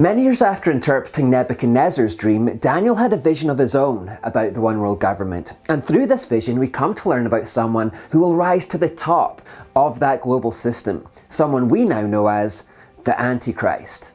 Many years after interpreting Nebuchadnezzar's dream, Daniel had a vision of his own about the one world government. And through this vision, we come to learn about someone who will rise to the top of that global system. Someone we now know as the Antichrist.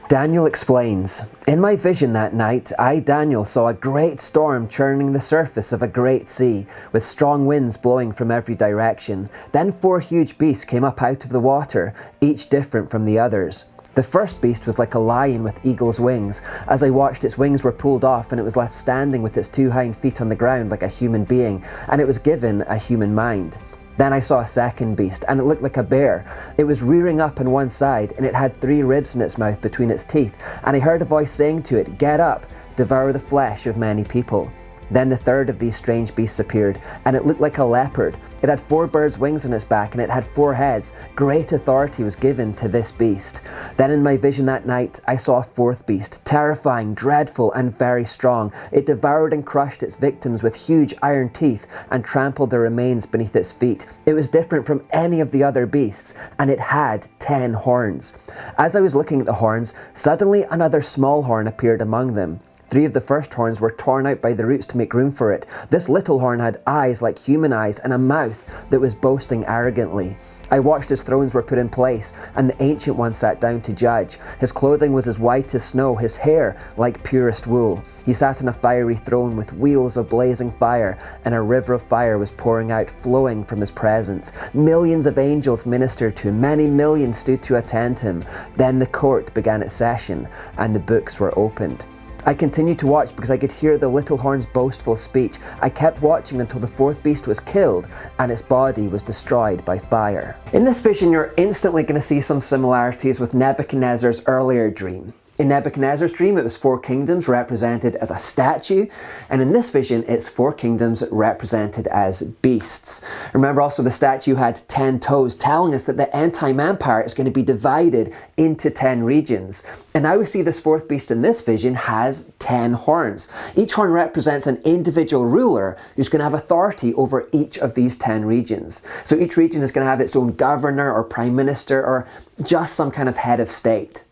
Daniel explains, "In my vision that night, I, Daniel, saw a great storm churning the surface of a great sea, with strong winds blowing from every direction. Then 4 huge beasts came up out of the water, each different from the others. The first beast was like a lion with eagle's wings. As I watched, its wings were pulled off and it was left standing with its 2 hind feet on the ground like a human being, and it was given a human mind. Then I saw a second beast, and it looked like a bear. It was rearing up on one side, and it had 3 ribs in its mouth between its teeth, and I heard a voice saying to it, 'Get up, devour the flesh of many people.' Then the third of these strange beasts appeared, and it looked like a leopard. It had 4 birds' wings on its back, and it had 4 heads. Great authority was given to this beast. Then in my vision that night, I saw a 4th beast, terrifying, dreadful, and very strong. It devoured and crushed its victims with huge iron teeth, and trampled their remains beneath its feet. It was different from any of the other beasts, and it had 10 horns. As I was looking at the horns, suddenly another small horn appeared among them. 3 of the first horns were torn out by the roots to make room for it. This little horn had eyes like human eyes and a mouth that was boasting arrogantly. I watched as thrones were put in place, and the Ancient One sat down to judge. His clothing was as white as snow, his hair like purest wool. He sat on a fiery throne with wheels of blazing fire, and a river of fire was pouring out, flowing from his presence. Millions of angels ministered to him, many millions stood to attend him. Then the court began its session, and the books were opened. I continued to watch because I could hear the little horn's boastful speech. I kept watching until the 4th beast was killed and its body was destroyed by fire." In this vision, you're instantly going to see some similarities with Nebuchadnezzar's earlier dream. In Nebuchadnezzar's dream, it was 4 kingdoms represented as a statue, and in this vision, it's 4 kingdoms represented as beasts. Remember also the statue had 10 toes, telling us that the end-time empire is going to be divided into 10 regions. And now we see this 4th beast in this vision has 10 horns. Each horn represents an individual ruler who's going to have authority over each of these 10 regions. So each region is going to have its own governor or prime minister or just some kind of head of state.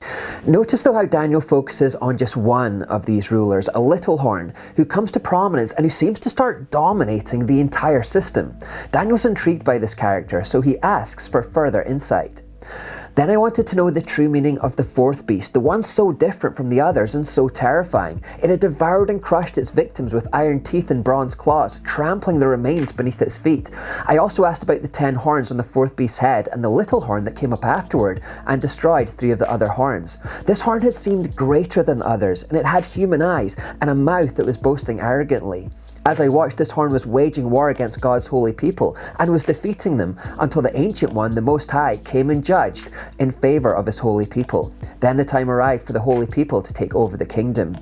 Notice though how Daniel focuses on just one of these rulers, a little horn, who comes to prominence and who seems to start dominating the entire system. Daniel's intrigued by this character, so he asks for further insight. Then I wanted to know the true meaning of the 4th beast, the one so different from the others and so terrifying. It had devoured and crushed its victims with iron teeth and bronze claws, trampling the remains beneath its feet. I also asked about the 10 horns on the 4th beast's head and the little horn that came up afterward and destroyed 3 of the other horns. This horn had seemed greater than others, and it had human eyes and a mouth that was boasting arrogantly. As I watched, this horn was waging war against God's holy people and was defeating them until the Ancient One, the Most High, came and judged in favor of his holy people. Then the time arrived for the holy people to take over the kingdom.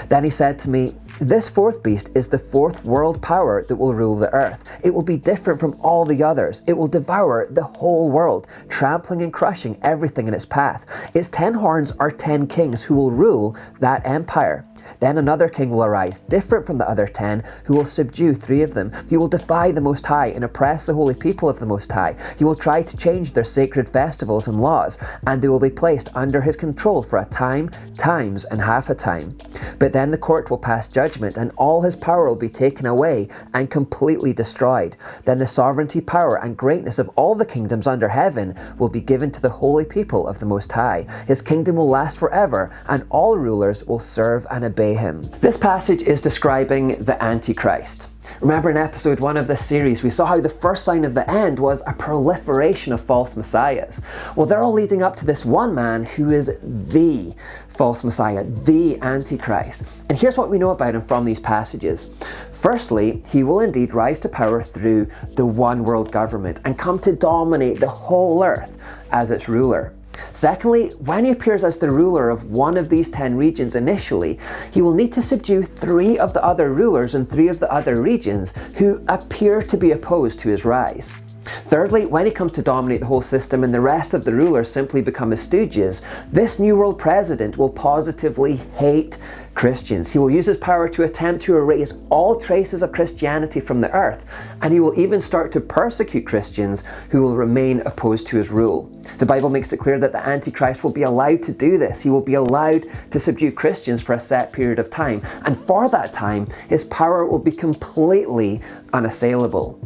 Then he said to me, "This 4th beast is the 4th world power that will rule the earth. It will be different from all the others. It will devour the whole world, trampling and crushing everything in its path. Its 10 horns are 10 kings who will rule that empire. Then another king will arise, different from the other 10, who will subdue 3 of them. He will defy the Most High and oppress the holy people of the Most High. He will try to change their sacred festivals and laws, and they will be placed under his control for a time, times, and half a time. But then the court will pass judgment, and all his power will be taken away and completely destroyed. Then the sovereignty, power, and greatness of all the kingdoms under heaven will be given to the holy people of the Most High. His kingdom will last forever, and all rulers will serve and obey him." This passage is describing the Antichrist. Remember in episode 1 of this series, we saw how the first sign of the end was a proliferation of false messiahs. Well, they're all leading up to this one man who is the false messiah, the Antichrist. And here's what we know about him from these passages. Firstly, he will indeed rise to power through the one world government and come to dominate the whole earth as its ruler. Secondly, when he appears as the ruler of one of these 10 regions initially, he will need to subdue 3 of the other rulers in 3 of the other regions who appear to be opposed to his rise. Thirdly, when he comes to dominate the whole system and the rest of the rulers simply become his stooges, this New World president will positively hate Christians. He will use his power to attempt to erase all traces of Christianity from the earth, and he will even start to persecute Christians who will remain opposed to his rule. The Bible makes it clear that the Antichrist will be allowed to do this. He will be allowed to subdue Christians for a set period of time, and for that time, his power will be completely unassailable.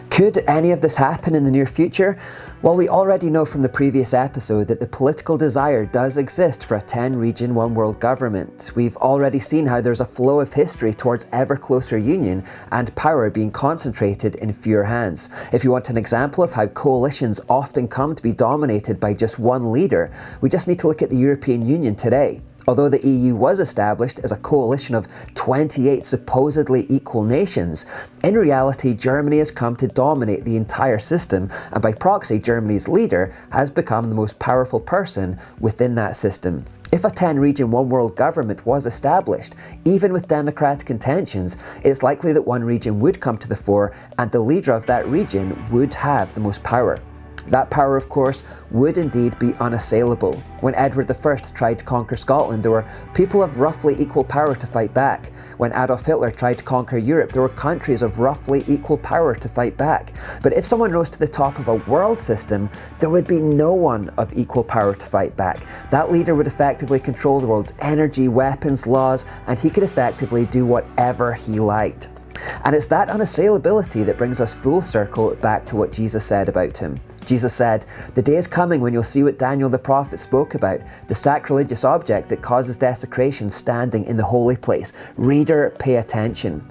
Could any of this happen in the near future? Well, we already know from the previous episode that the political desire does exist for a 10-region, one-world government. We've already seen how there's a flow of history towards ever closer union and power being concentrated in fewer hands. If you want an example of how coalitions often come to be dominated by just one leader, we just need to look at the European Union today. Although the EU was established as a coalition of 28 supposedly equal nations, in reality Germany has come to dominate the entire system, and by proxy Germany's leader has become the most powerful person within that system. If a 10-region, one-world government was established, even with democratic intentions, it's likely that one region would come to the fore and the leader of that region would have the most power. That power, of course, would indeed be unassailable. When Edward I tried to conquer Scotland, there were people of roughly equal power to fight back. When Adolf Hitler tried to conquer Europe, there were countries of roughly equal power to fight back. But if someone rose to the top of a world system, there would be no one of equal power to fight back. That leader would effectively control the world's energy, weapons, laws, and he could effectively do whatever he liked. And it's that unassailability that brings us full circle back to what Jesus said about him. Jesus said, "The day is coming when you'll see what Daniel the prophet spoke about, the sacrilegious object that causes desecration standing in the holy place. Reader, pay attention."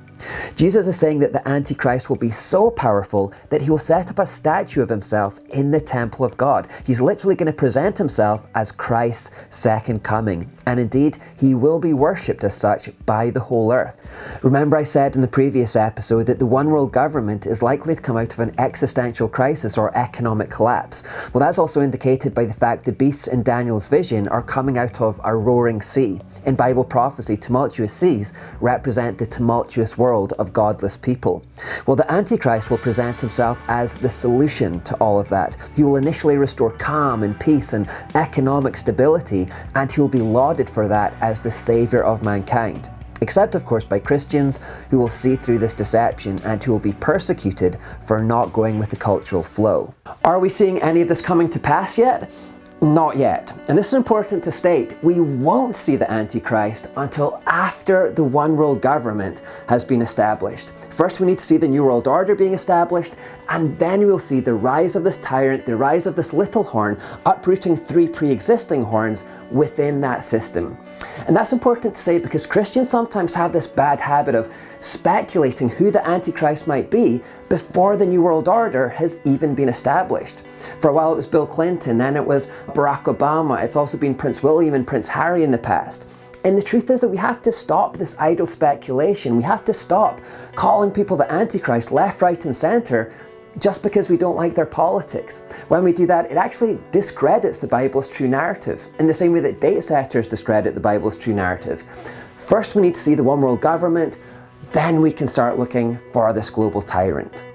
Jesus is saying that the Antichrist will be so powerful that he will set up a statue of himself in the temple of God. He's literally going to present himself as Christ's second coming. And indeed, he will be worshipped as such by the whole earth. Remember I said in the previous episode that the one world government is likely to come out of an existential crisis or economic collapse. Well, that's also indicated by the fact the beasts in Daniel's vision are coming out of a roaring sea. In Bible prophecy, tumultuous seas represent the tumultuous world of godless people. Well, the Antichrist will present himself as the solution to all of that. He will initially restore calm and peace and economic stability, and he will be lauded for that as the savior of mankind. Except, of course, by Christians who will see through this deception and who will be persecuted for not going with the cultural flow. Are we seeing any of this coming to pass yet? Not yet. And this is important to state. We won't see the Antichrist until after the one world government has been established. First we need to see the New World Order being established, and then we'll see the rise of this tyrant, the rise of this little horn, uprooting 3 pre-existing horns within that system. And that's important to say because Christians sometimes have this bad habit of speculating who the Antichrist might be before the New World Order has even been established. For a while it was Bill Clinton, then it was Barack Obama, it's also been Prince William and Prince Harry in the past. And the truth is that we have to stop this idle speculation. We have to stop calling people the Antichrist left, right and centre just because we don't like their politics. When we do that, it actually discredits the Bible's true narrative, in the same way that date setters discredit the Bible's true narrative. First we need to see the one world government, then we can start looking for this global tyrant.